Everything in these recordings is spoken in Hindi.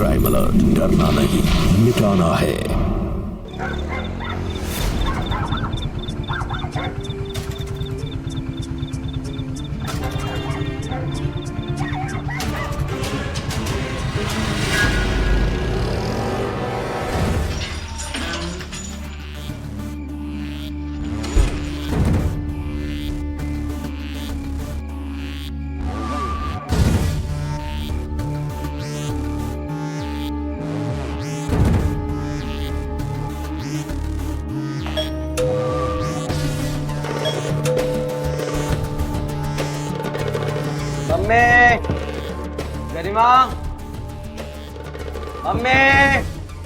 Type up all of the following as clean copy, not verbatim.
क्राइम अलर्ट, डरना नहीं, मिटाना है। मम्मी, गरिमा, मम्मी,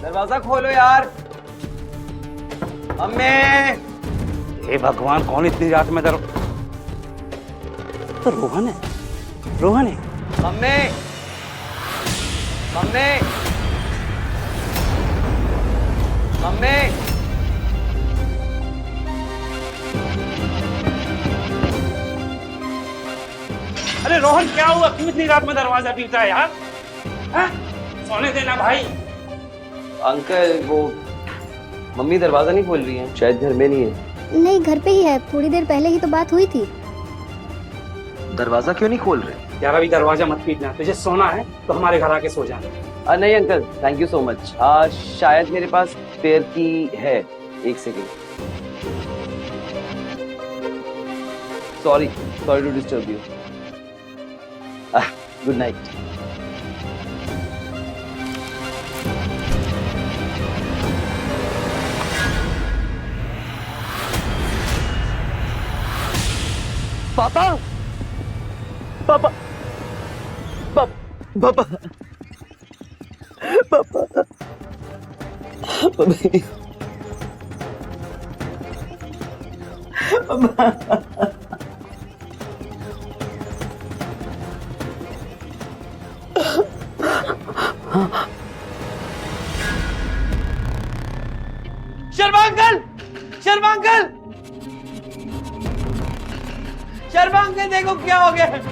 दरवाजा खोलो यार। मम्मी, हे भगवान, कौन इतनी रात में तो रोहन है, रोहन है। मम्मी, मम्मी, मम्मी, अरे रोहन, क्या हुआ? क्यों इतनी रात में दरवाजा पीटा है यार? हैं? सोने देना भाई। अंकल वो मम्मी दरवाजा नहीं खोल रही है, शायद घर में नहीं है। नहीं, घर पे ही है, थोड़ी देर पहले ही तो बात हुई थी। दरवाजा क्यों नहीं खोल रहे? यार अभी दरवाजा मत पीटना, तुझे सोना है तो हमारे घर आके सो जाना। नहीं uncle, thank you so much. शायद मेरे पास स्पेयर की है, एक second. Sorry to disturb you. Good night. Papa, papa, papa, papa, mummy, Sharma uncle, Sharma uncle, Sharma uncle, देखो क्या हो गया।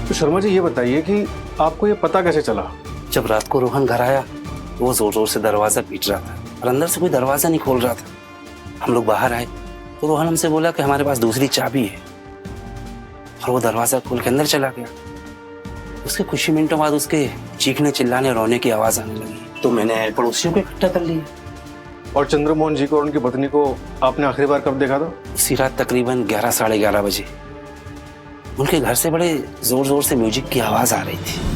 तो शर्मा जी ये बताइए कि आपको ये पता कैसे चला? जब रात को रोहन घर आया तो वो जोर जोर से दरवाजा पीट रहा था और अंदर से कोई दरवाजा नहीं खोल रहा था। हम लोग बाहर आए तो रोहन हमसे बोला कि हमारे पास दूसरी चाबी है और वो दरवाजा खोल के अंदर चला गया। उसके कुछ ही मिनटों बाद उसके चीखने चिल्लाने रोने की आवाज आने लगी तो मैंने पड़ोसियों को इकट्ठा कर लिया। और चंद्रमोहन जी को और उनकी पत्नी को आपने आखिरी बार कब देखा था? उसी रात तकरीबन 11 साढ़े 11 बजे उनके घर से बड़े जोर जोर से म्यूजिक की आवाज आ रही थी।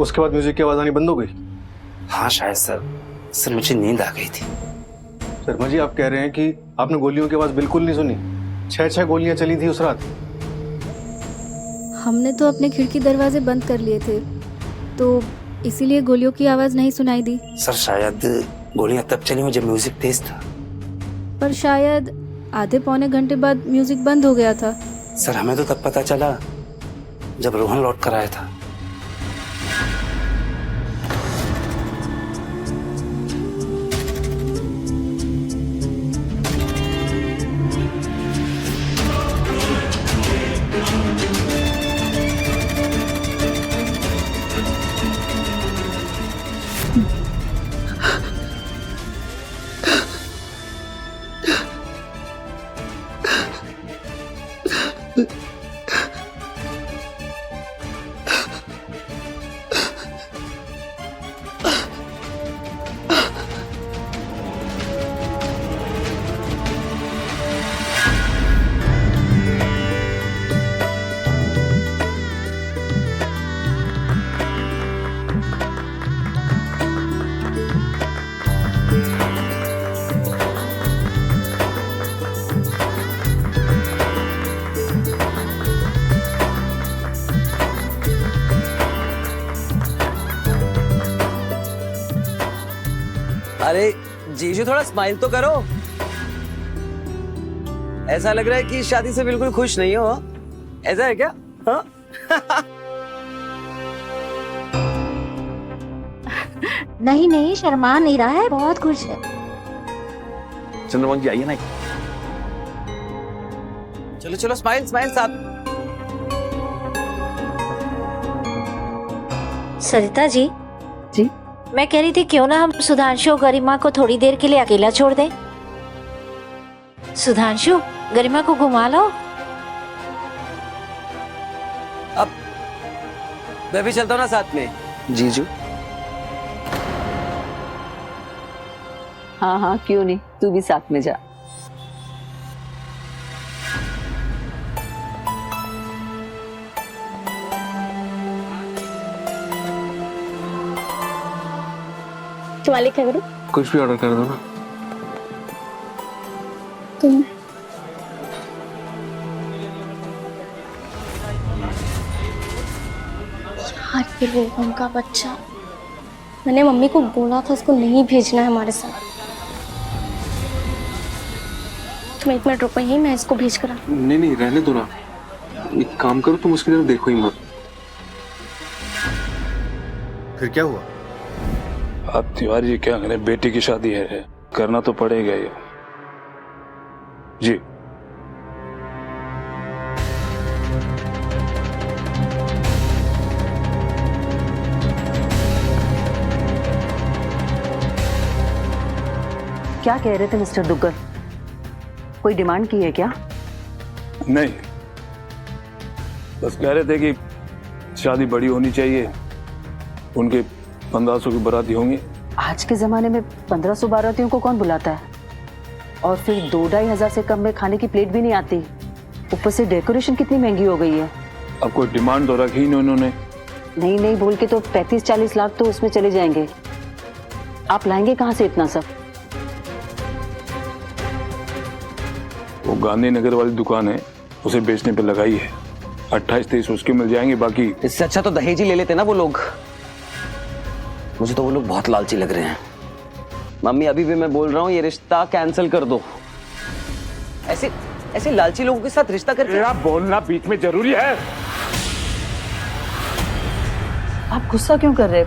उसके बाद म्यूजिक की आवाज आनी बंद हो गई? हाँ शायद सर मुझे नींद आ गई थी। शर्मा जी, आप कह रहे हैं कि आपने गोलियों की आवाज बिल्कुल नहीं सुनी? 6 गोलियां चली थी उस रात। हमने तो अपने खिड़की दरवाजे बंद कर लिए थे, तो इसीलिए गोलियों की आवाज़ नहीं सुनाई दी। सर शायद गोलियां तब चली जब म्यूजिक तेज था। पर शायद आधे पौने घंटे बाद म्यूजिक बंद हो गया था। सर हमें तो तब पता चला जब रोहन लौट कर आया था। अरे जीजू, थोड़ा स्माइल तो करो। ऐसा लग रहा है कि शादी से बिल्कुल खुश नहीं हो। ऐसा है क्या? हाँ? नहीं नहीं, शर्मा नहीं रहा है, बहुत खुश है। चंद्रमोहन जी आइए ना। चलो चलो, स्माइल स्माइल साथ। सरिता जी। जी? मैं कह रही थी क्यों ना हम सुधांशु और गरिमा को थोड़ी देर के लिए अकेला छोड़ दें। सुधांशु, गरिमा को घुमा लो। अब मैं भी चलता हूँ ना साथ में। जीजू हाँ हाँ, क्यों नहीं, तू भी साथ में जा। तुम्हारे क्या करूँ? कुछ भी ऑर्डर कर दो ना। तुम यार, ये रोहन का बच्चा, मैंने मम्मी को बोला था उसको नहीं भेजना है हमारे साथ। तुम 1 मिनट रुको यहीं, मैं इसको भेज कर आती नहीं नहीं, रहने दो ना। एक काम करो, तुम उसकी तरफ देखो ही मत। फिर क्या हुआ? अब तिवारी जी क्या करें, बेटी की शादी है, करना तो पड़ेगा ये। जी क्या कह रहे थे मिस्टर दुग्गल? कोई डिमांड की है क्या? नहीं, बस कह रहे थे कि शादी बड़ी होनी चाहिए, उनके 1500 की बाराती होंगी। आज के जमाने में 1500 बारातियों को कौन बुलाता है? और फिर 2-2.5 हजार से कम में खाने की प्लेट भी नहीं आती। ऊपर से डेकोरेशन कितनी महंगी हो गई है। अब कोई डिमांड तो रखी नहीं उन्होंने। नहीं नहीं बोल के तो 35-40 लाख तो उसमें चले जाएंगे। आप लाएंगे कहाँ से इतना सब? वो गांधीनगर वाली दुकान है, उसे बेचने पे लगाई है। 28-30 उसके मिल जाएंगे, बाकी इससे अच्छा तो दहेज ही ले लेते ना वो लोग। मुझे तो वो लोग बहुत लालची लग रहे हैं। मम्मी, अभी भी मैं बोल रहा हूँ ये रिश्ता कैंसिल कर दो। ऐसे ऐसे लालची लोगों के साथ रिश्ता करके तेरा बोलना बीच में जरूरी है। आप गुस्सा क्यों कर रहे?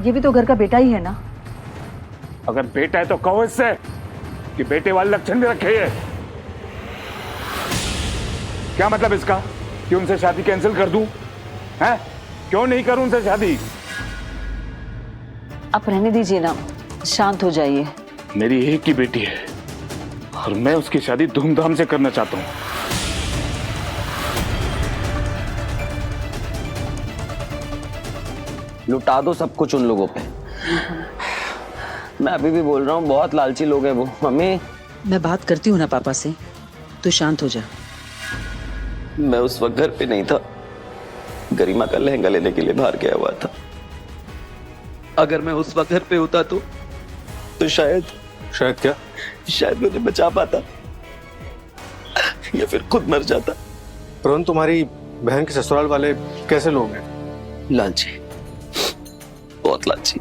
ये भी तो घर का बेटा ही है ना। अगर बेटा है तो कहो इससे कि बेटे वाले लक्षण भी रखे है। क्या मतलब इसका कि उनसे शादी कैंसिल कर दूं? हैं? क्यों नहीं करूं उनसे शादी? आप रहने दीजिए ना, शांत हो जाइए। मेरी एक ही बेटी है और मैं उसकी शादी धूमधाम से करना चाहता हूं। लुटा दो सब कुछ उन लोगों पे। मैं अभी भी बोल रहा हूँ बहुत लालची लोग हैं वो। मम्मी, मैं बात करती हूँ ना पापा से, तू शांत हो जा। मैं उस वक्त घर पे नहीं था, गरिमा का लहंगा लेने के लिए बाहर गया हुआ था। अगर मैं उस वक्त घर पे होता तो शायद शायद क्या? शायद मैं उन्हें बचा पाता या फिर खुद मर जाता। परंतु तुम्हारी बहन के ससुराल वाले कैसे लोग हैं? लालची, बहुत लालची।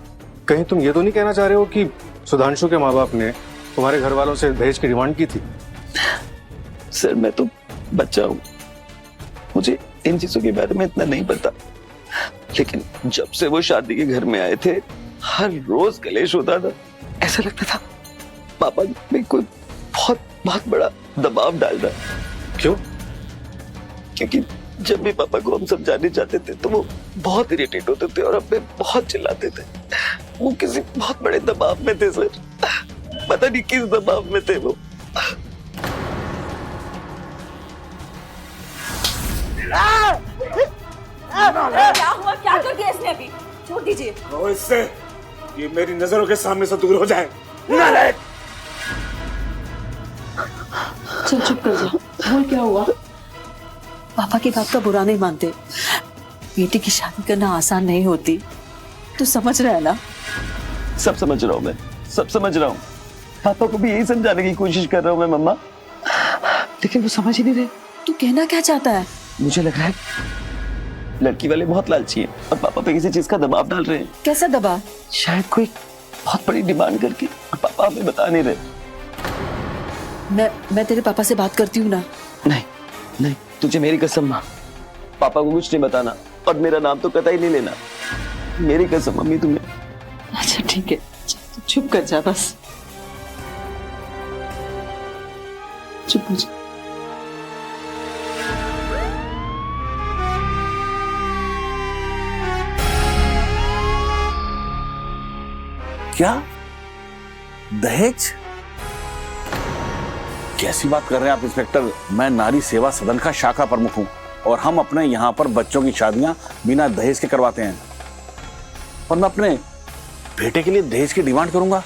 कहीं तुम ये तो नहीं कहना चाह रहे हो कि सुधांशु के माँ बाप ने तुम्हारे घर वालों से दहेज की डिमांड की थी? सर मैं तो बच्चा हूँ, मुझे इन चीजों के बारे में इतना नहीं पता, लेकिन जब से वो शादी के घर में आए थे हर रोज कलेश होता था। ऐसा लगता था पापा ने कोई बहुत बहुत बड़ा दबाव डाल रहा। क्यों? क्योंकि जब भी पापा को हम समझाने जाते थे तो वो बहुत इरिटेट होते थे और हमें बहुत चिल्लाते थे। वो किसी बहुत बड़े दबाव में थे सर, पता नहीं किस दबाव में थे वो। क्या हुआ? क्या कर दिया इसने अभी? छोड़ दीजिए। कहो इससे ये मेरी नजरों के सामने से दूर हो जाए। नालायक! चल चुप कर जा। बोल क्या हुआ? पापा की बात का बुरा नहीं मानते, बेटी की शादी करना आसान नहीं होती, तू समझ रहा है ना? सब समझ रहा हूँ मैं, सब समझ रहा हूँ। पापा को भी यही समझाने की कोशिश कर रहा हूँ मैं मम्मा, लेकिन वो समझ ही नहीं रहे। तू कहना क्या चाहता है? मुझे लग रहा है लड़की वाले बहुत लालची हैं और पापा पे किसी चीज का दबाव डाल रहे हैं। कैसा दबाव? शायद कोई बहुत बड़ी डिमांड करके, और पापा हमें बता नहीं रहे। मैं तेरे पापा से बात करती हूँ ना। नहीं नहीं, तुझे मेरी कसम माँ, पापा को कुछ नहीं बताना और मेरा नाम तो कतई नहीं लेना। मेरी कसम मम्मी तुम्हें। अच्छा ठीक है, चुप कर जा बस, चुप हो जा। क्या दहेज? कैसी बात कर रहे हैं आप इंस्पेक्टर? मैं नारी सेवा सदन का शाखा प्रमुख हूं और हम अपने यहाँ पर बच्चों की शादियां बिना दहेज के करवाते हैं, और मैं अपने बेटे के लिए दहेज की डिमांड करूंगा?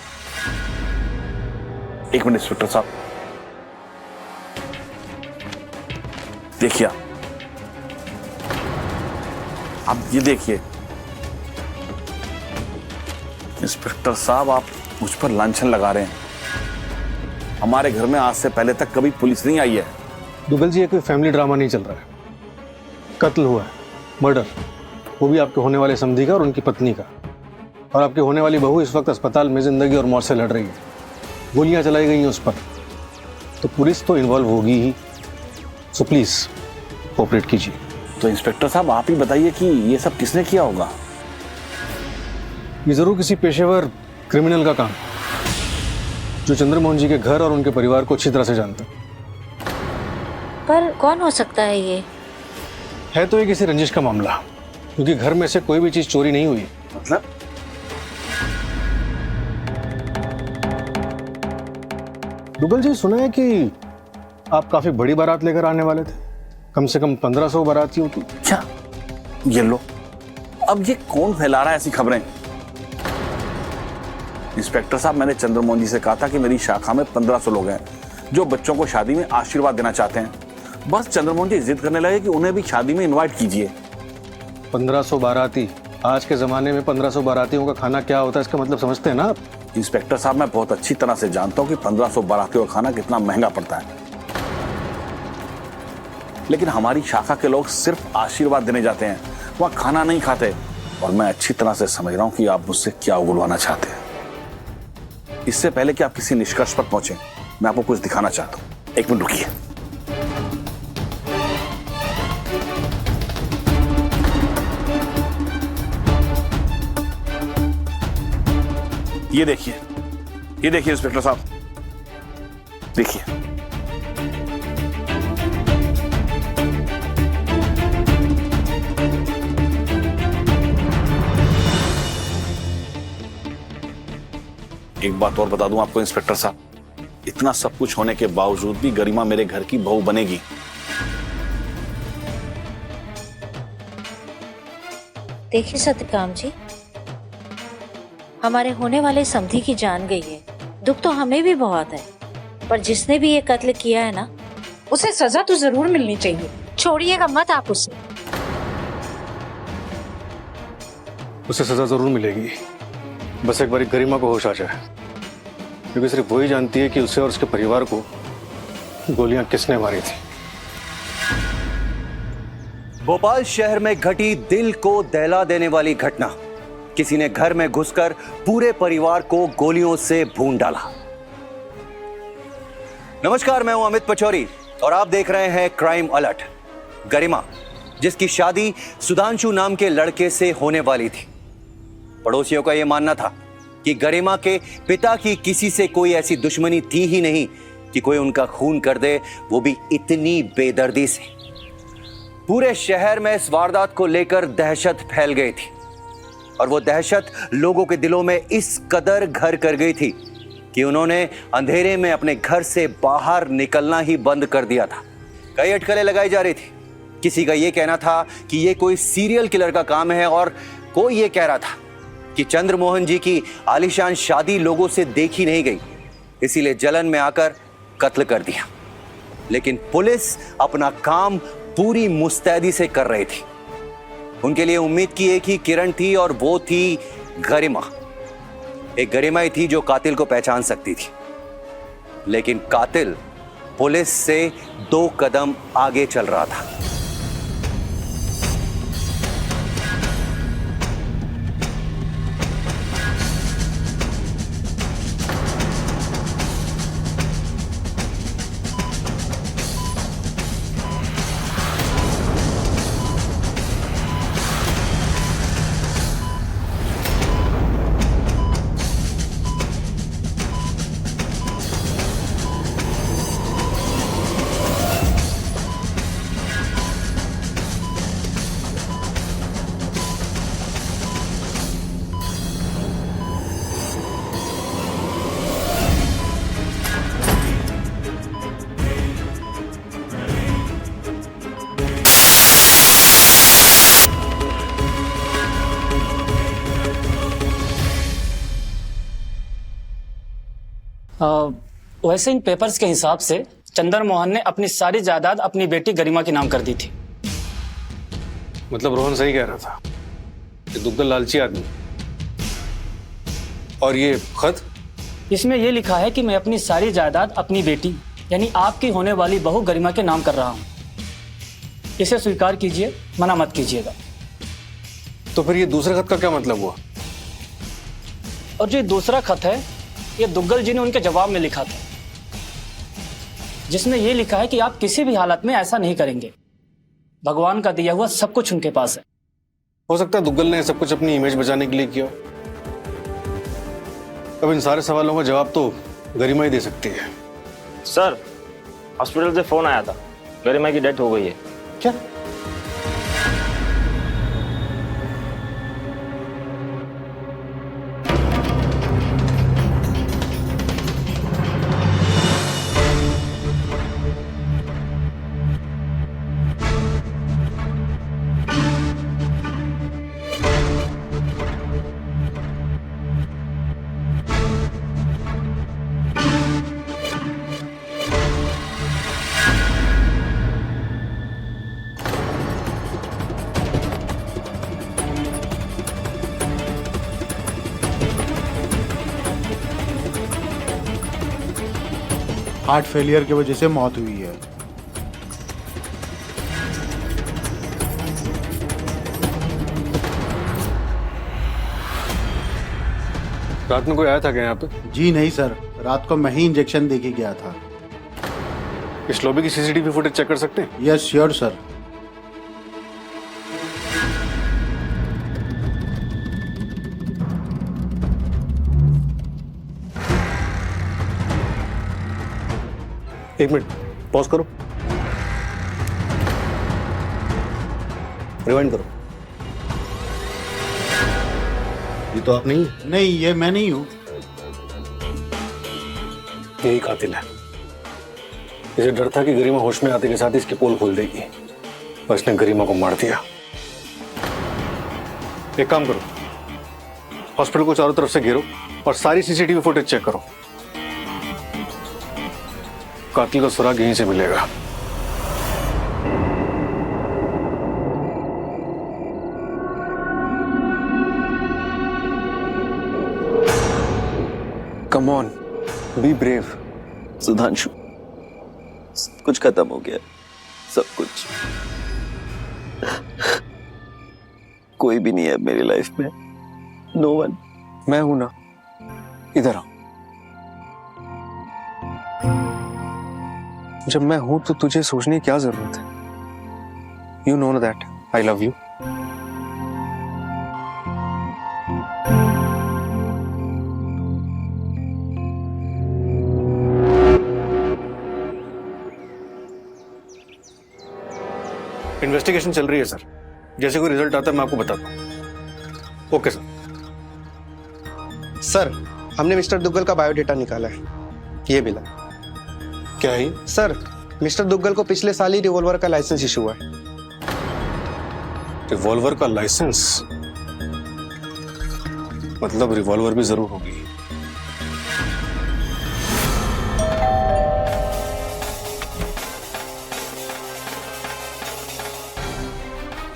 एक मिनट इंस्पेक्टर साहब, देखिए आप ये देखिए। इंस्पेक्टर साहब, आप मुझ पर लांछन लगा रहे हैं। हमारे घर में आज से पहले तक कभी पुलिस नहीं आई है। दुबल जी, ये कोई फैमिली ड्रामा नहीं चल रहा है। कत्ल हुआ है, मर्डर, वो भी आपके होने वाले समधी का और उनकी पत्नी का। और आपकी होने वाली बहू इस वक्त अस्पताल में जिंदगी और मौत से लड़ रही है। गोलियां चलाई गई हैं उस पर, तो पुलिस तो इन्वॉल्व होगी ही। सो प्लीज कोऑपरेट कीजिए। तो इंस्पेक्टर साहब, आप ही बताइए कि ये सब किसने किया होगा? ये जरूर किसी पेशेवर क्रिमिनल का काम, जो चंद्रमोहन जी के घर और उनके परिवार को अच्छी तरह से जानता है। पर कौन हो सकता है ये? है तो ये किसी रंजिश का मामला, क्योंकि घर में से कोई भी चीज चोरी नहीं हुई। मतलब? दुबल जी, सुना है कि आप काफी बड़ी बारात लेकर आने वाले थे, कम से कम 1500 बारातियों की। क्या? ये लो, अब ये कौन फैला रहा है ऐसी खबरें? इंस्पेक्टर साहब, मैंने चंद्रमोहन जी से कहा था कि मेरी शाखा में 1500 लोग हैं जो बच्चों को शादी में आशीर्वाद देना चाहते हैं। बस चंद्रमोहन जी जिद करने लगे कि उन्हें भी शादी में इनवाइट कीजिए। 1500 बाराती? आज के जमाने में 1500 बारातियों का खाना क्या होता है, इसका मतलब समझते हैं ना आप? इंस्पेक्टर साहब, मैं बहुत अच्छी तरह से जानता हूं कि 1500 बारातियों का खाना कितना महंगा पड़ता है, लेकिन हमारी शाखा के लोग सिर्फ आशीर्वाद देने जाते हैं, वहां खाना नहीं खाते। और मैं अच्छी तरह से समझ रहा हूं कि आप मुझसे क्या उगलवाना चाहते हैं। इससे पहले कि आप किसी निष्कर्ष पर पहुंचे, मैं आपको कुछ दिखाना चाहता हूं। एक मिनट रुकिए। ये देखिए इंस्पेक्टर साहब, देखिए। एक बात और बता दूं आपको इंस्पेक्टर साहब, इतना सब कुछ होने के बावजूद भी गरिमा मेरे घर की बहू बनेगी। देखिए सत्यकाम जी, हमारे होने वाले समधी की जान गई है। दुख तो हमें भी बहुत है, पर जिसने भी ये कत्ल किया है ना, उसे सजा तो जरूर मिलनी चाहिए। छोड़िएगा मत आप उसे। उसे सजा जरूर मिलेगी, बस एक बार गरिमा को होश आ जाए। क्योंकि सिर्फ वही जानती है कि उसे और उसके परिवार को गोलियां किसने मारी थी। भोपाल शहर में घटी दिल को दहला देने वाली घटना। किसी ने घर में घुसकर पूरे परिवार को गोलियों से भून डाला। नमस्कार, मैं हूं अमित पचौरी और आप देख रहे हैं क्राइम अलर्ट। गरिमा, जिसकी शादी सुधांशु नाम के लड़के से होने वाली थी। पड़ोसियों का यह मानना था कि गरिमा के पिता की किसी से कोई ऐसी दुश्मनी थी ही नहीं कि कोई उनका खून कर दे, वो भी इतनी बेदर्दी से। पूरे शहर में इस वारदात को लेकर दहशत फैल गई थी और वो दहशत लोगों के दिलों में इस कदर घर कर गई थी कि उन्होंने अंधेरे में अपने घर से बाहर निकलना ही बंद कर दिया था। कई अटकलें लगाई जा रही थी। किसी का यह कहना था कि यह कोई सीरियल किलर का काम है और कोई यह कह रहा था कि चंद्रमोहन जी की आलीशान शादी लोगों से देखी नहीं गई, इसीलिए जलन में आकर कत्ल कर दिया। लेकिन पुलिस अपना काम पूरी मुस्तैदी से कर रही थी। उनके लिए उम्मीद की एक ही किरण थी और वो थी गरिमा। एक गरिमा ही थी जो कातिल को पहचान सकती थी। लेकिन कातिल पुलिस से 2 कदम आगे चल रहा था। वैसे इन पेपर्स के हिसाब से चंद्रमोहन ने अपनी सारी जायदाद अपनी बेटी गरिमा के नाम कर दी थी। मतलब रोहन सही कह रहा था कि दुग्गल लालची आदमी। और ये खत, इसमें यह लिखा है कि मैं अपनी सारी जायदाद अपनी बेटी यानी आपकी होने वाली बहू गरिमा के नाम कर रहा हूं। इसे स्वीकार कीजिए, मना मत कीजिएगा। तो फिर ये दूसरे खत का क्या मतलब हुआ? और जो दूसरा खत है, ये दुग्गल जी ने उनके जवाब में लिखा था, जिसमें यह लिखा है कि आप किसी भी हालत में ऐसा नहीं करेंगे। भगवान का दिया हुआ सब कुछ उनके पास है। हो सकता है दुग्गल ने सब कुछ अपनी इमेज बचाने के लिए किया। अब इन सारे सवालों का जवाब तो गरिमा ही दे सकती है। सर, हॉस्पिटल से फोन आया था, गरिमा की डेथ हो गई है। क्या? हार्ट फेलियर की वजह से मौत हुई है। रात में कोई आया था क्या यहाँ पे? जी नहीं सर, रात को मैं ही इंजेक्शन देके गया था। इस लॉबी की सीसीटीवी फुटेज चेक कर सकते हैं? Yes sure sir. एक मिनट पॉज करो, रिवाइंड करो। ये तो आप नहीं? नहीं, ये मैं नहीं हूं। यही कातिल है। इसे डर था कि गरिमा होश में आते के साथ इसकी पोल खोल देगी और इसने गरिमा को मार दिया। एक काम करो, हॉस्पिटल को चारों तरफ से घेरो और सारी सीसीटीवी फुटेज चेक करो। कातिल का सुराग यहीं से मिलेगा। Come on, be brave. Sudhanshu, सब कुछ खत्म हो गया, सब कुछ। कोई भी नहीं है मेरी लाइफ में, नो वन। मैं हूं ना, इधर आ। जब मैं हूं तो तुझे सोचने की क्या जरूरत है? You know that I love you. Investigation चल रही है सर, जैसे कोई रिजल्ट आता है मैं आपको बताता हूँ। Okay sir. सर, हमने मिस्टर दुग्गल का बायोडेटा निकाला है, ये मिला। क्या है सर? मिस्टर दुग्गल को पिछले साल ही रिवॉल्वर का लाइसेंस इशू हुआ है। रिवॉल्वर का लाइसेंस? मतलब रिवॉल्वर भी जरूर होगी।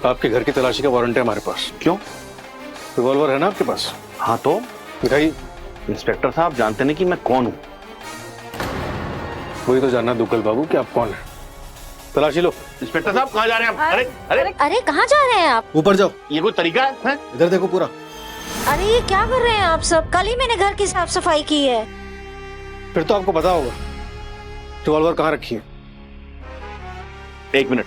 आपके घर की तलाशी का वारंट है हमारे पास। क्यों? रिवॉल्वर है ना आपके पास? हाँ तो दिखाइए। इंस्पेक्टर साहब जानते नहीं कि मैं कौन हूँ? वही तो जानना दुग्गल बाबू कि आप कौन है। तलाशी लो। इंस्पेक्टर साहब कहाँ जा रहे हैं आप? अरे अरे अरे कहाँ जा रहे हैं आप? ऊपर जाओ। ये कोई तरीका है? इधर देखो पूरा। अरे ये क्या कर रहे हैं आप सब? कल ही मैंने घर की साफ सफाई की है। फिर तो आपको पता होगा रिवॉल्वर कहाँ रखी है। एक मिनट।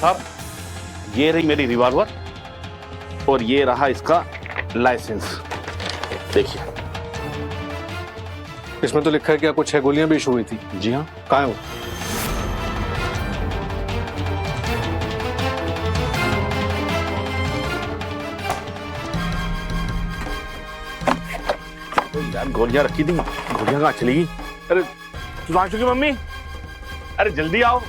साहब, ये रही मेरी रिवॉल्वर और ये रहा इसका लाइसेंस। देखिए, इसमें तो लिखा है कि आपको 6 गोलियां भी इशू हुई थी। जी हाँ। कहाँ है वो? यार गोलियां रखी थी, गोलियां कहाँ चली गई? अरे सुधांशु की मम्मी, अरे जल्दी आओ।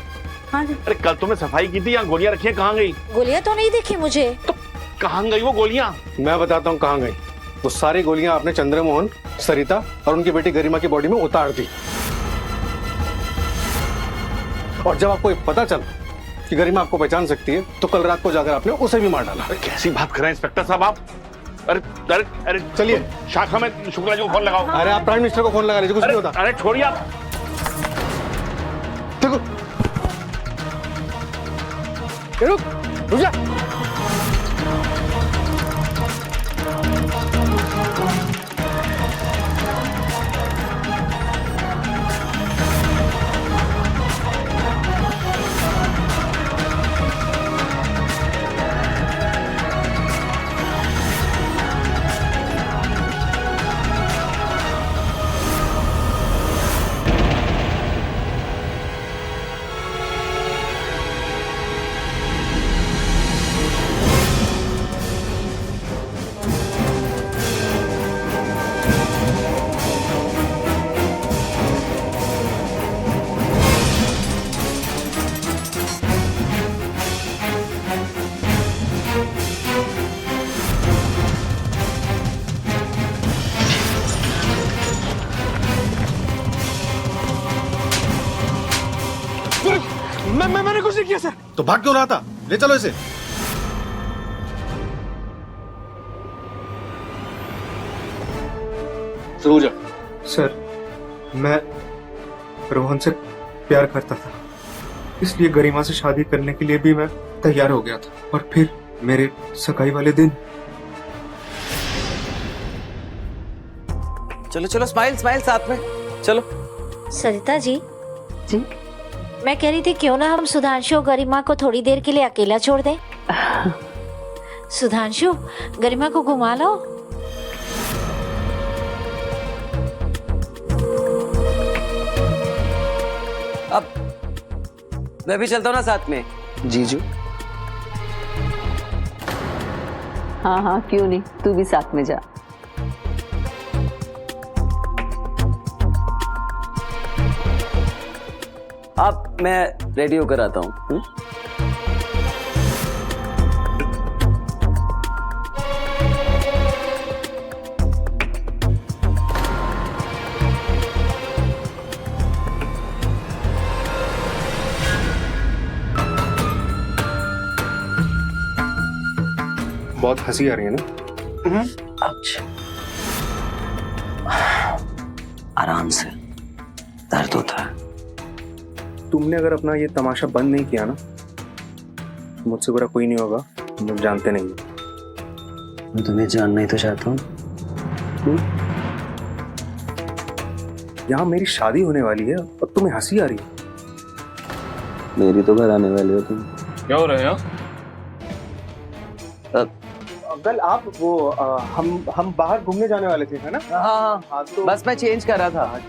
हाँ जी। अरे कल तुमने सफाई की थी, यहाँ गोलियां रखी हैं, कहाँ गई? गोलियां तो नहीं दिखी मुझे। तो कहाँ गई वो गोलियां? मैं बताता हूँ कहाँ गई। वो सारी गोलियां आपने चंद्रमोहन, सरिता और उनकी बेटी गरिमा की बॉडी में उतार दी। और जब आपको पता चला कि गरिमा आपको पहचान सकती है तो कल रात को जाकर आपने उसे भी मार डाला। कैसी बात कर रहे हैं इंस्पेक्टर साहब आप? अरे अरे अरे चलिए शाखा में शुक्ला जी को फोन लगाओ। अरे आप प्राइम मिनिस्टर को फोन लगा लीजिए, कुछ नहीं होता। अरे छोड़िए आप। देखो रुक जा। मैंने कुछ नहीं किया सर। तो भाग क्यों रहा था? ले चलो इसे। सर, मैं रोहन से प्यार करता था, इसलिए गरिमा से शादी करने के लिए भी मैं तैयार हो गया था। और फिर मेरे सगाई वाले दिन। चलो चलो, स्माइल स्माइल साथ में चलो। सरिता जी, जी मैं कह रही थी क्यों ना हम सुधांशु और गरिमा को थोड़ी देर के लिए अकेला छोड़ दें। सुधांशु, गरिमा को घुमा लो। अब मैं भी चलता हूँ ना साथ में। जीजू। हाँ हाँ, क्यों नहीं, तू भी साथ में जा। अब मैं रेडी होकर आता हूँ। बहुत हंसी आ रही है ना? अच्छा, आराम से, दर्द होता है। तुमने अगर अपना ये तमाशा बंद नहीं किया ना, तो मुझसे बुरा कोई नहीं होगा, तुम जानते नहीं हो। मैं तुम्हें जानना ही तो चाहता हूँ। यहाँ मेरी शादी होने वाली है और तुम्हें हंसी आ रही है। मेरी तो घर आने वाली हो तुम। क्या हो रहा है? कल आप वो हम बाहर घूमने जाने वाले थे, है ना? हाँ, तो बस मैं चेंज कर रहा था।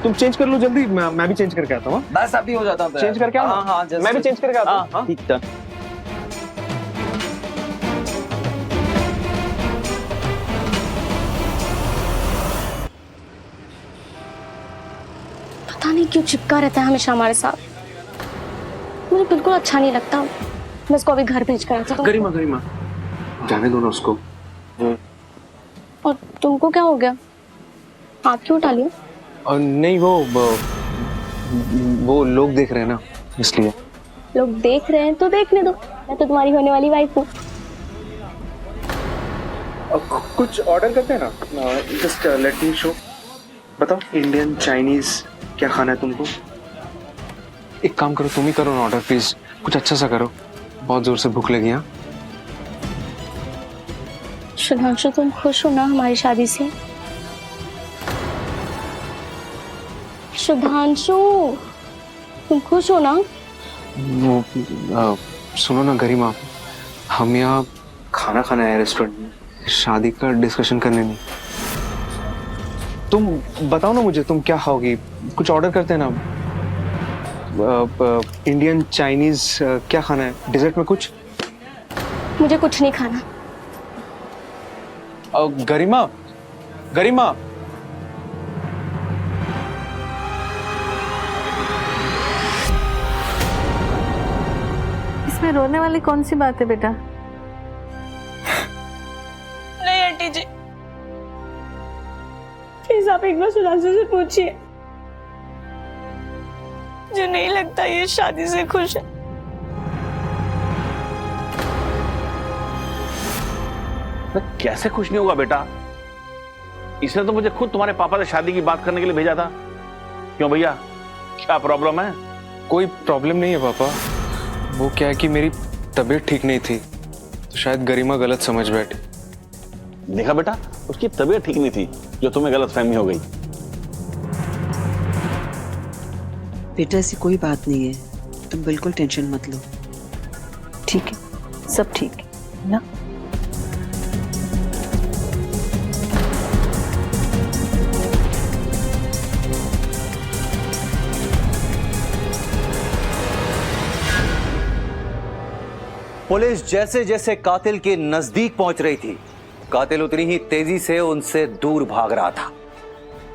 तुम चेंज कर लो जल्दी, मैं भी चेंज करके आता हूँ। बस अभी हो जाता हूँ। चेंज करके आओ। हाँ, मैं भी चेंज करके आता हूँ। ठीक है। पता नहीं क्यों चिपका रहता है हमेशा हमारे साथ, मुझे बिल्कुल अच्छा नहीं लगता। मैं इसको अभी घर भेज कर आता हूँ। गरिमा जाने दो ना उसको। और तुमको क्या हो गया? आप क्यों उठा लियो? नहीं, वो लोग देख रहे हैं ना, इसलिए। लोग देख रहे हैं तो देखने दो, मैं तो तुम्हारी होने वाली वाइफ हूँ। कुछ ऑर्डर करते हैं ना, जस्ट लेट मी शो। बताओ, इंडियन, चाइनीज, क्या खाना है तुमको? एक काम करो, तुम ही करो ना ऑर्डर प्लीज, कुछ अच्छा सा करो, बहुत जोर से भूख लगी। हाँ सुधांशु, तुम खुश हो ना हमारी शादी से? सुधांशु, तुम खुश हो ना? वो सुनो ना गरिमा, हम यहाँ खाना खाना है रेस्टोरेंट में, शादी का डिस्कशन करने नहीं। तुम बताओ ना मुझे, तुम क्या खाओगी? कुछ ऑर्डर करते हैं ना, इंडियन, चाइनीज, क्या खाना है? डिजर्ट में कुछ? मुझे कुछ नहीं खाना। गरिमा इसमें रोने वाली कौन सी बात है बेटा? नहीं आंटी जी, प्लीज आप एक बार सुधांशु से पूछिए, मुझे नहीं लगता ये शादी से खुश है। कैसे खुश नहीं होगा बेटा? इसने तो मुझे खुद तुम्हारे पापा से शादी की बात करने के लिए भेजा था। क्यों भैया, क्या प्रॉब्लम है? कोई प्रॉब्लम नहीं है पापा, वो क्या है कि मेरी तबीयत ठीक नहीं थी, तो शायद गरिमा गलत समझ बैठी। देखा बेटा, उसकी तबीयत ठीक नहीं थी जो तुम्हें गलतफहमी हो गई। बेटा ऐसी कोई बात नहीं है, तुम बिल्कुल टेंशन मत लो। ठीक है, सब ठीक है ना? पुलिस जैसे जैसे कातिल के नजदीक पहुंच रही थी, कातिल उतनी ही तेजी से उनसे दूर भाग रहा था।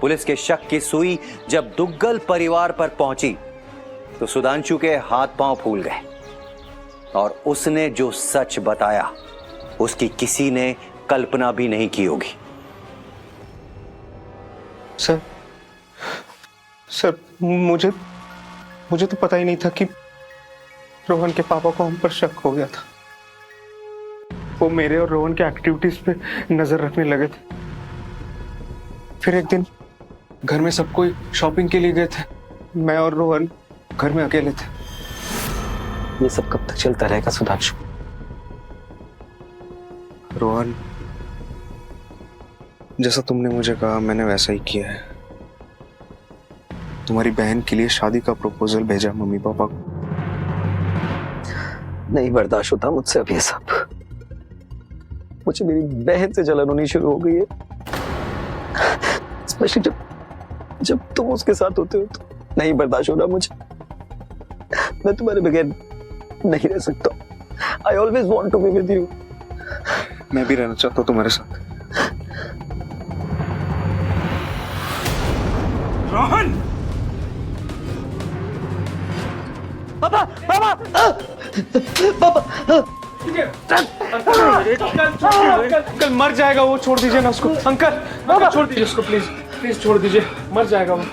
पुलिस के शक की सुई जब दुग्गल परिवार पर पहुंची तो सुधांशु के हाथ पांव फूल गए और उसने जो सच बताया उसकी किसी ने कल्पना भी नहीं की होगी। सर मुझे तो पता ही नहीं था कि रोहन के पापा को हम पर शक हो गया था। वो मेरे और रोहन के एक्टिविटीज पे नजर रखने लगे थे। फिर एक दिन घर में सब कोई शॉपिंग के लिए गए थे, मैं और रोहन घर में अकेले थे। ये सब कब तक चलता रहेगा सुधांशु? रोहन, जैसा तुमने मुझे कहा मैंने वैसा ही किया है। तुम्हारी बहन के लिए शादी का प्रपोजल भेजा मम्मी पापा को। नहीं बर्दाश्त होता मुझसे अब ये सब। मुझे मेरी बहन से जलन होनी शुरू हो गई है, स्पेशली जब तुम उसके साथ होते हो तो नहीं बर्दाश्त हो रहा मुझे। मैं तुम्हारे बगैर नहीं रह सकता। I always want to be with you. मैं भी रहना चाहता हूँ तुम्हारे साथ। रोहन! पापा पापा पापा अंकल मर जाएगा वो, छोड़ दीजिए ना उसको। अंकल छोड़ दीजिए उसको, प्लीज छोड़ दीजिए, मर जाएगा वो।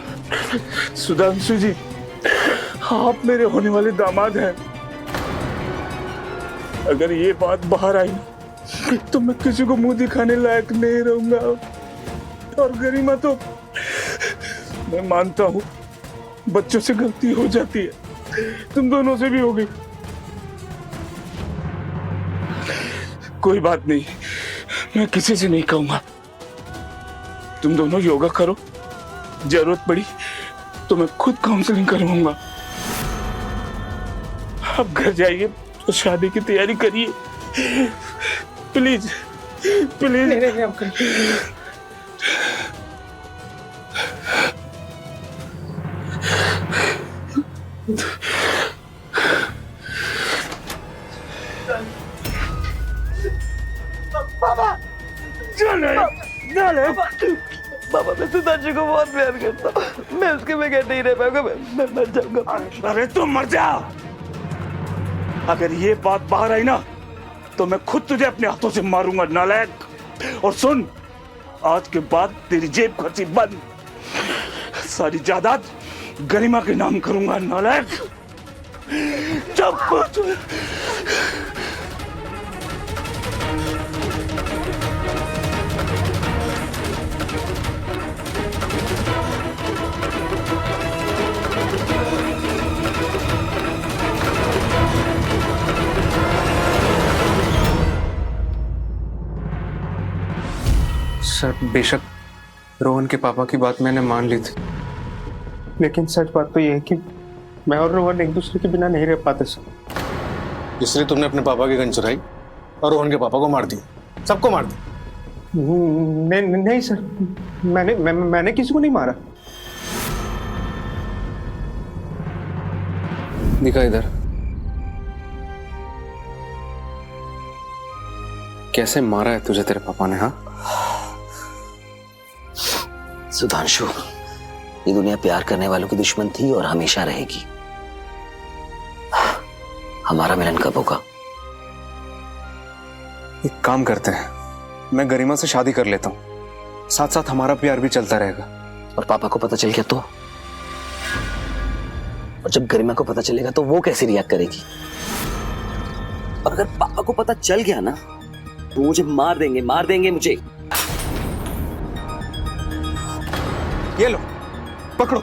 सुधांशु जी, आप मेरे होने वाले दामाद हैं। अगर ये बात बाहर आई तो मैं किसी को मुंह दिखाने लायक नहीं रहूंगा। और गरिमा तो मैं मानता हूँ बच्चों से गलती हो जाती है, तुम दोनों से भी हो गई। कोई बात नहीं, मैं किसी से नहीं कहूंगा। तुम दोनों योगा करो, जरूरत पड़ी तो मैं खुद काउंसलिंग करवाऊंगा। अब घर जाइए तो शादी की तैयारी करिए, प्लीज प्लीज। नहीं अंकल। बाबा बाबा, मैं सुधांशु को बहुत प्यार करता हूँ, मैं उसके बगैर नहीं रह पाऊंगा, मैं मर जाऊंगा। अरे तुम मर जाओ, अगर ये बात बाहर आई ना तो मैं खुद तुझे अपने हाथों से मारूंगा नालायक। और सुन, आज के बाद तेरी जेब खर्ची बंद, सारी जायदाद गरिमा के नाम करूंगा नालायक। चुप। सर, बेशक रोहन के पापा की बात मैंने मान ली थी, लेकिन सच बात तो ये है कि मैं और रोहन एक दूसरे के बिना नहीं रह पाते सर। इसलिए तुमने अपने पापा की गन चुराई और रोहन के पापा को मार दिया, सबको मार दिया। नहीं सर, मैंने किसी को नहीं मारा। दिखा इधर, कैसे मारा है तुझे तेरे पापा ने? हाँ सुधांशु, ये दुनिया प्यार करने वालों की दुश्मन थी और हमेशा रहेगी। हमारा मिलन कब होगा? एक काम करते हैं, मैं गरिमा से शादी कर लेता हूँ, साथ साथ हमारा प्यार भी चलता रहेगा। और पापा को पता चल गया तो? और जब गरिमा को पता चलेगा तो वो कैसे रिएक्ट करेगी? और अगर पापा को पता चल गया ना तो मुझे मार देंगे मुझे। ये लो, पकड़ो।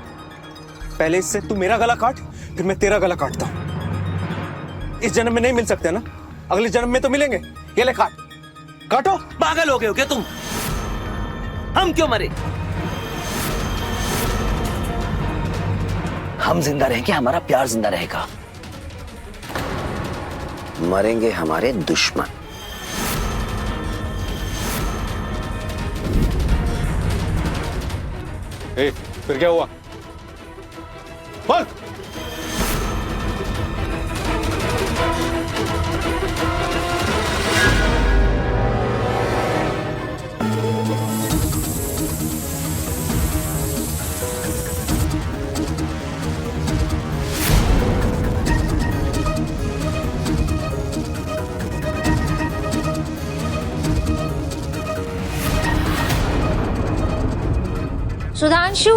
पहले इससे तू मेरा गला काट, फिर मैं तेरा गला काटता हूं। इस जन्म में नहीं मिल सकते ना, अगले जन्म में तो मिलेंगे। ये ले, काट, काटो। पागल हो गए हो क्या तुम? हम क्यों मरे? हम जिंदा रहेंगे, हमारा प्यार जिंदा रहेगा। मरेंगे हमारे दुश्मन। फिर क्या हुआ? बोल। सुधांशु।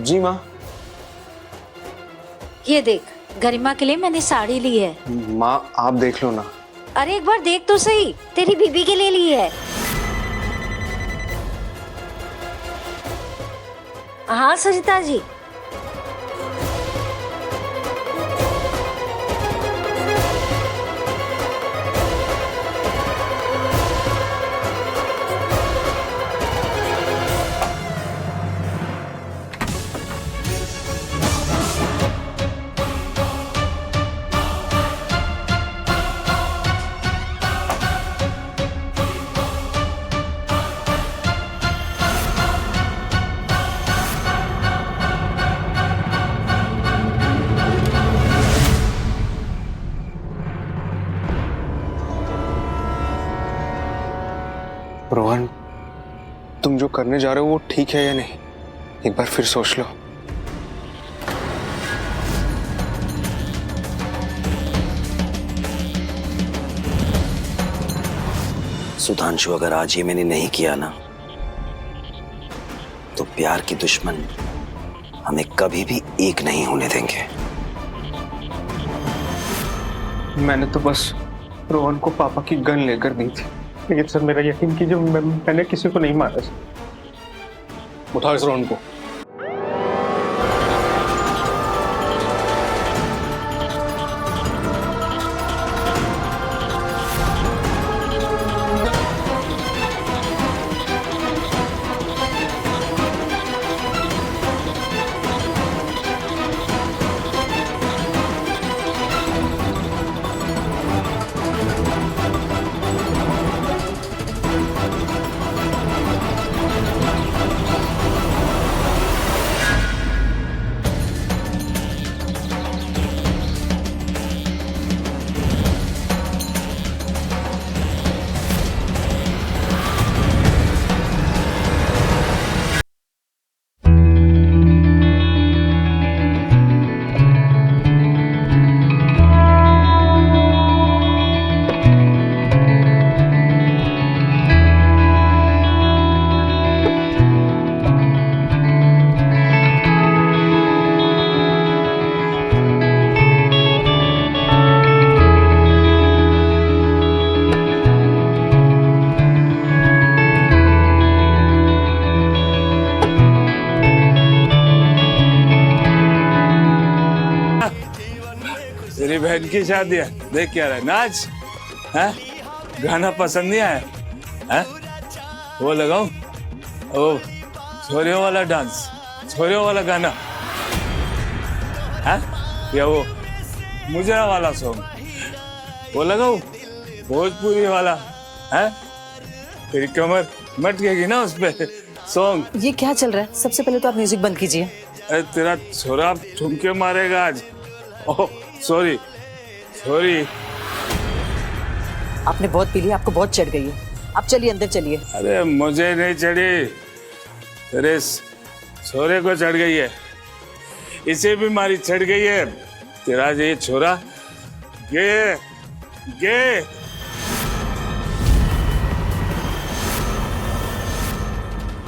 जी माँ। ये देख, गरिमा के लिए मैंने साड़ी ली है। माँ आप देख लो ना। अरे एक बार देख तो सही, तेरी बीबी के लिए ली है। हाँ सरिता जी। रोहन, तुम जो करने जा रहे हो वो ठीक है या नहीं, एक बार फिर सोच लो। सुधांशु, अगर आज ये मैंने नहीं किया ना तो प्यार की दुश्मन हमें कभी भी एक नहीं होने देंगे। मैंने तो बस रोहन को पापा की गन लेकर दी थी, लेकिन सर मेरा यकीन कीजिए मैंने किसी को नहीं मारा सर। उठाओ इस रोहन को। तेरी बहन की शादी है, देख क्या रहा है, नाच है? गाना पसंद नहीं आया है? वो लगाऊं? ओ छोरियों वाला डांस, छोरियों वाला गाना है? या वो मुजरा वाला सॉन्ग वो लगाऊं? भोजपुरी वाला है? तेरी कमर मटकेगी ना उस पे सॉन्ग। ये क्या चल रहा है? सबसे पहले तो आप म्यूजिक बंद कीजिए। अरे तेरा छोरा ठुमके मारेगा आज। Oh sorry sorry. आपने बहुत पी लिया, आपको बहुत चढ़ गई है। आप चलिए अंदर चलिए। अरे मुझे नहीं चढ़ी, तेरे छोरे को चढ़ गई है, इसे भी मारी चढ़ गई है। तेरा ये छोरा गे गे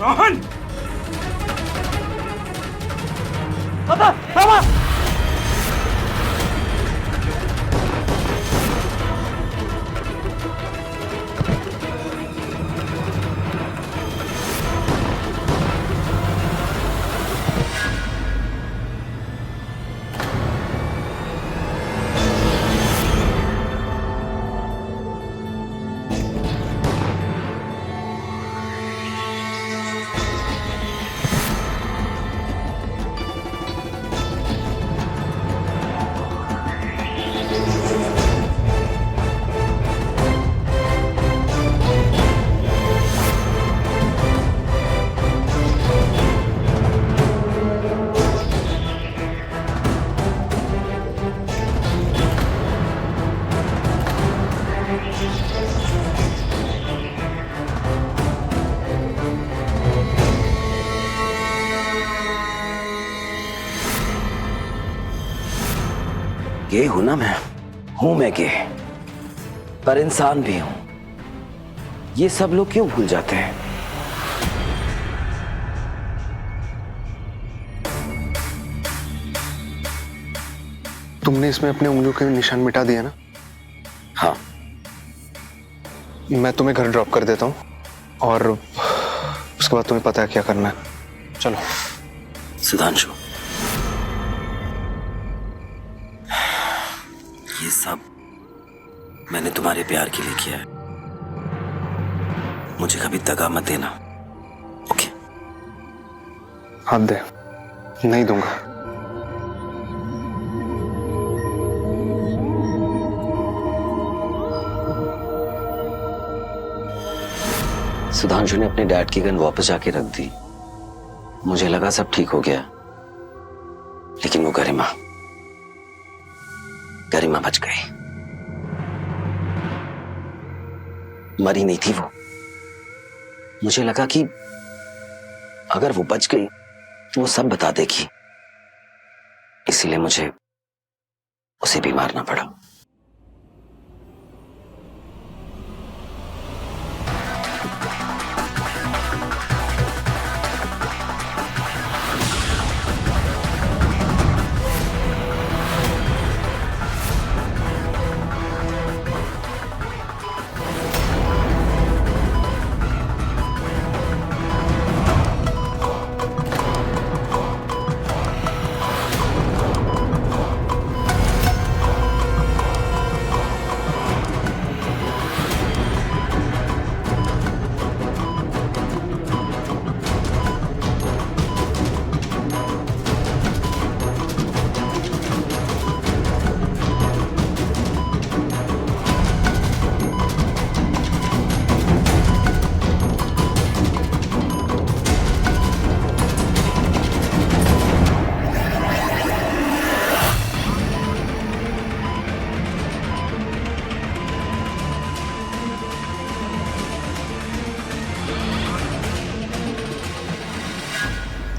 रोहन पापा पापा गे हूं ना मैं गे, पर इंसान भी हूं। ये सब लोग क्यों भूल जाते हैं? तुमने इसमें अपने उंगलियों के निशान मिटा दिया ना? हाँ। मैं तुम्हें घर ड्रॉप कर देता हूँ और उसके बाद तुम्हें पता है क्या करना है। चलो। सुधांशु, ये सब मैंने तुम्हारे प्यार के लिए किया है। मुझे कभी दगा मत देना, ओके? हाथ दे। नहीं दूंगा। सुधांशु ने अपने डैड की गन वापस जाके रख दी। मुझे लगा सब ठीक हो गया, लेकिन वो गरिमा बच गई। मरी नहीं थी वो। मुझे लगा कि अगर वो बच गई तो वो सब बता देगी, इसीलिए मुझे उसे भी मारना पड़ा।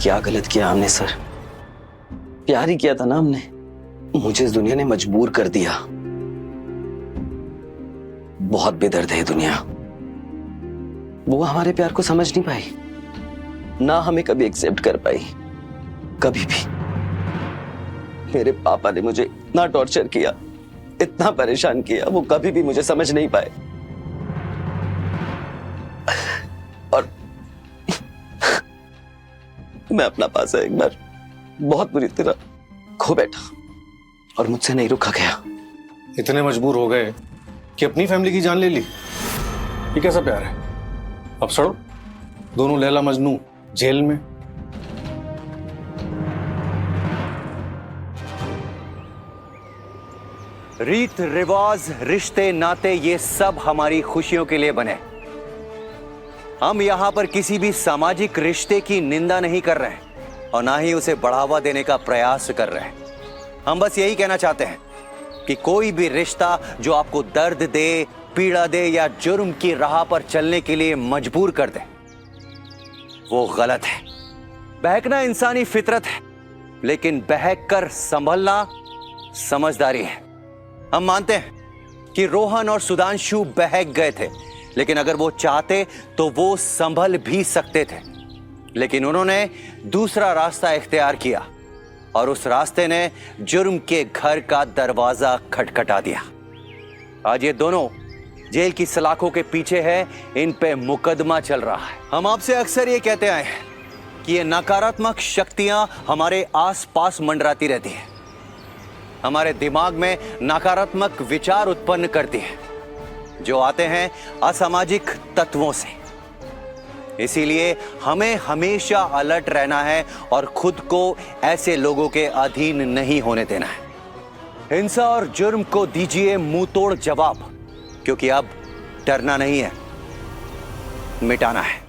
क्या गलत किया हमने सर? प्यार ही किया था ना हमने। मुझे इस दुनिया ने मजबूर कर दिया। बहुत बेदर्द है ये दुनिया। वो हमारे प्यार को समझ नहीं पाई, ना हमें कभी एक्सेप्ट कर पाई, कभी भी। मेरे पापा ने मुझे इतना टॉर्चर किया, इतना परेशान किया, वो कभी भी मुझे समझ नहीं पाए। और मैं अपना पासा एक बार बहुत बुरी तरह खो बैठा और मुझसे नहीं रुका गया। इतने मजबूर हो गए कि अपनी फैमिली की जान ले ली। ये कैसा प्यार है? अब सड़ो, दोनों लैला मजनू जेल में। रीत रिवाज, रिश्ते नाते, ये सब हमारी खुशियों के लिए बने। हम यहां पर किसी भी सामाजिक रिश्ते की निंदा नहीं कर रहे हैं और ना ही उसे बढ़ावा देने का प्रयास कर रहे हैं। हम बस यही कहना चाहते हैं कि कोई भी रिश्ता जो आपको दर्द दे, पीड़ा दे या जुर्म की राह पर चलने के लिए मजबूर कर दे, वो गलत है। बहकना इंसानी फितरत है, लेकिन बहक कर संभलना समझदारी है। हम मानते हैं कि रोहन और सुधांशु बहक गए थे, लेकिन अगर वो चाहते तो वो संभल भी सकते थे। लेकिन उन्होंने दूसरा रास्ता इख्तियार किया और उस रास्ते ने जुर्म के घर का दरवाजा खटखटा दिया। आज ये दोनों जेल की सलाखों के पीछे है, इन पे मुकदमा चल रहा है। हम आपसे अक्सर ये कहते आए हैं कि ये नकारात्मक शक्तियां हमारे आसपास मंडराती रहती हैं, हमारे दिमाग में नकारात्मक विचार उत्पन्न करती हैं, जो आते हैं असामाजिक तत्वों से। इसीलिए हमें हमेशा अलर्ट रहना है और खुद को ऐसे लोगों के अधीन नहीं होने देना है। हिंसा और जुर्म को दीजिए मुंह तोड़ जवाब, क्योंकि अब डरना नहीं है, मिटाना है।